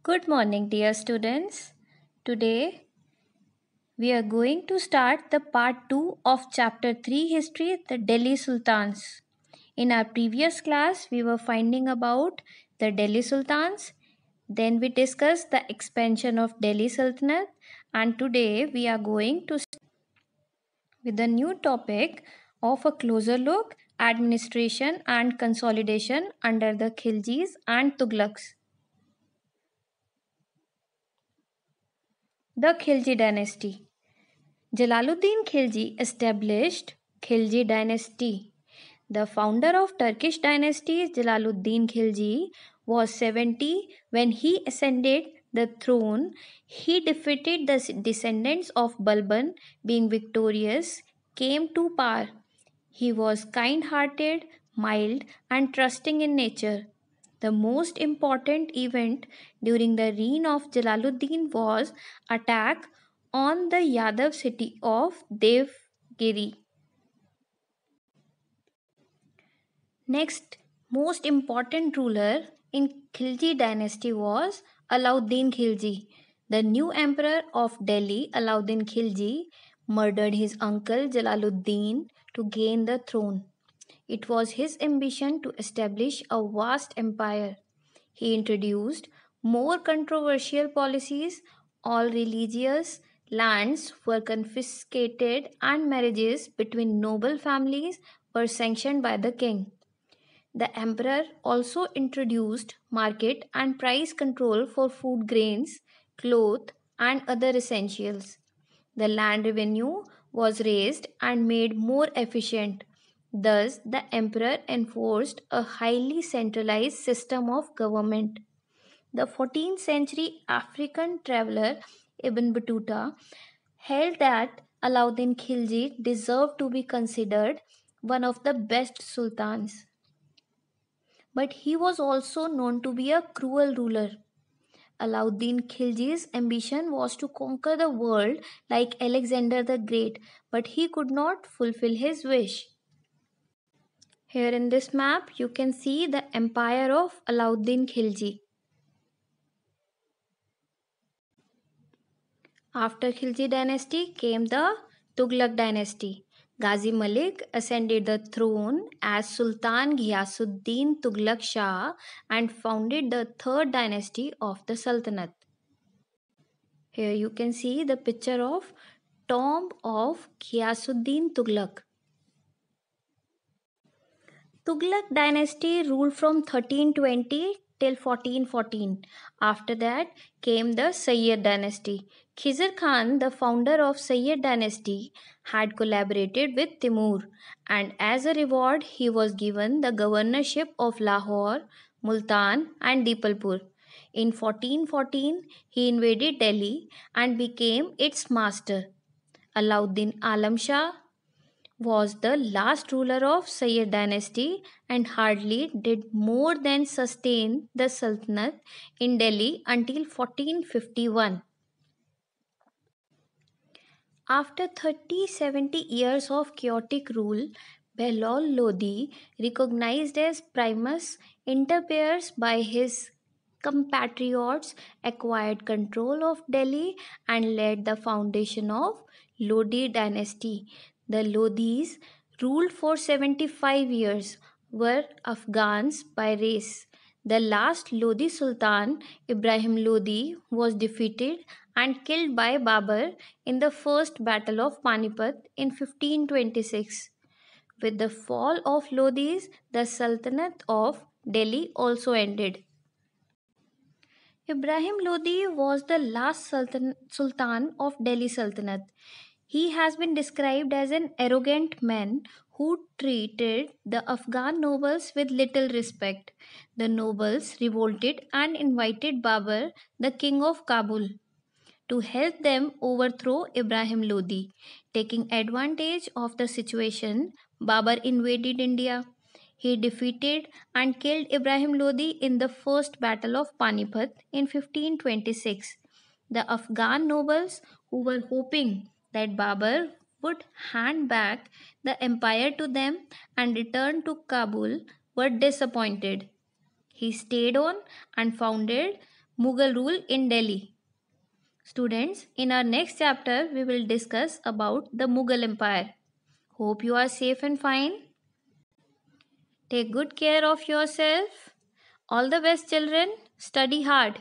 Good morning, dear students. Today we are going to start the part 2 of chapter 3 History, the Delhi Sultans. In our previous class, we were finding about the Delhi Sultans. Then we discussed the expansion of Delhi Sultanate, and today we are going to start with a new topic of a closer look administration and consolidation under the Khiljis and Tughlaqs. The Khilji dynasty. Jalaluddin Khilji established Khilji dynasty. The founder of Turkish dynasty Jalaluddin Khilji was 70 when he ascended the throne. He defeated the descendants of Balban, being victorious, came to power. He was kind-hearted, mild, and trusting in nature. The most important event during the reign of Jalaluddin was attack on the Yadav city of Devgiri. Next most important ruler in Khilji dynasty was Alauddin Khilji. The new emperor of Delhi, Alauddin Khilji, murdered his uncle Jalaluddin to gain the throne. It was his ambition to establish a vast empire. He introduced more controversial policies. All religious lands were confiscated and marriages between noble families were sanctioned by the king. The emperor also introduced market and price control for food grains, cloth, and other essentials. The land revenue was raised and made more efficient. Thus, the emperor enforced a highly centralized system of government. The 14th century African traveler Ibn Battuta held that Alauddin Khilji deserved to be considered one of the best sultans. But he was also known to be a cruel ruler. Alauddin Khilji's ambition was to conquer the world like Alexander the Great, but he could not fulfill his wish. Here in this map, you can see the empire of Alauddin Khilji. After Khilji dynasty came the Tughlaq dynasty. Ghazi Malik ascended the throne as Sultan Ghiyasuddin Tughlaq Shah and founded the third dynasty of the Sultanate. Here you can see the picture of tomb of Ghiyasuddin Tughlaq. Tughlaq dynasty ruled from 1320 till 1414. After that came the Sayyid dynasty. Khizr Khan, the founder of Sayyid dynasty, had collaborated with Timur, and as a reward he was given the governorship of Lahore, Multan and Dipalpur. In 1414 he invaded Delhi and became its master. Alauddin Alam Shah was the last ruler of Sayyid dynasty and hardly did more than sustain the Sultanate in Delhi until 1451. After 30-70 years of chaotic rule, Behlol Lodi, recognized as primus inter pares by his compatriots, acquired control of Delhi and led the foundation of Lodi dynasty. The Lodis ruled for 75 years, were Afghans by race. The last Lodi Sultan, Ibrahim Lodi, was defeated and killed by Babur in the First Battle of Panipat in 1526. With the fall of Lodis, the Sultanate of Delhi also ended. Ibrahim Lodi was the last Sultan of Delhi Sultanate. He has been described as an arrogant man who treated the Afghan nobles with little respect. The nobles revolted and invited Babur, the king of Kabul, to help them overthrow Ibrahim Lodi. Taking advantage of the situation, Babur invaded India. He defeated and killed Ibrahim Lodi in the First Battle of Panipat in 1526. The Afghan nobles, who were hoping that Babur would hand back the empire to them and return to Kabul, were disappointed. He stayed on and founded Mughal rule in Delhi. Students, in our next chapter, we will discuss about the Mughal Empire. Hope you are safe and fine. Take good care of yourself. All the best, children. Study hard.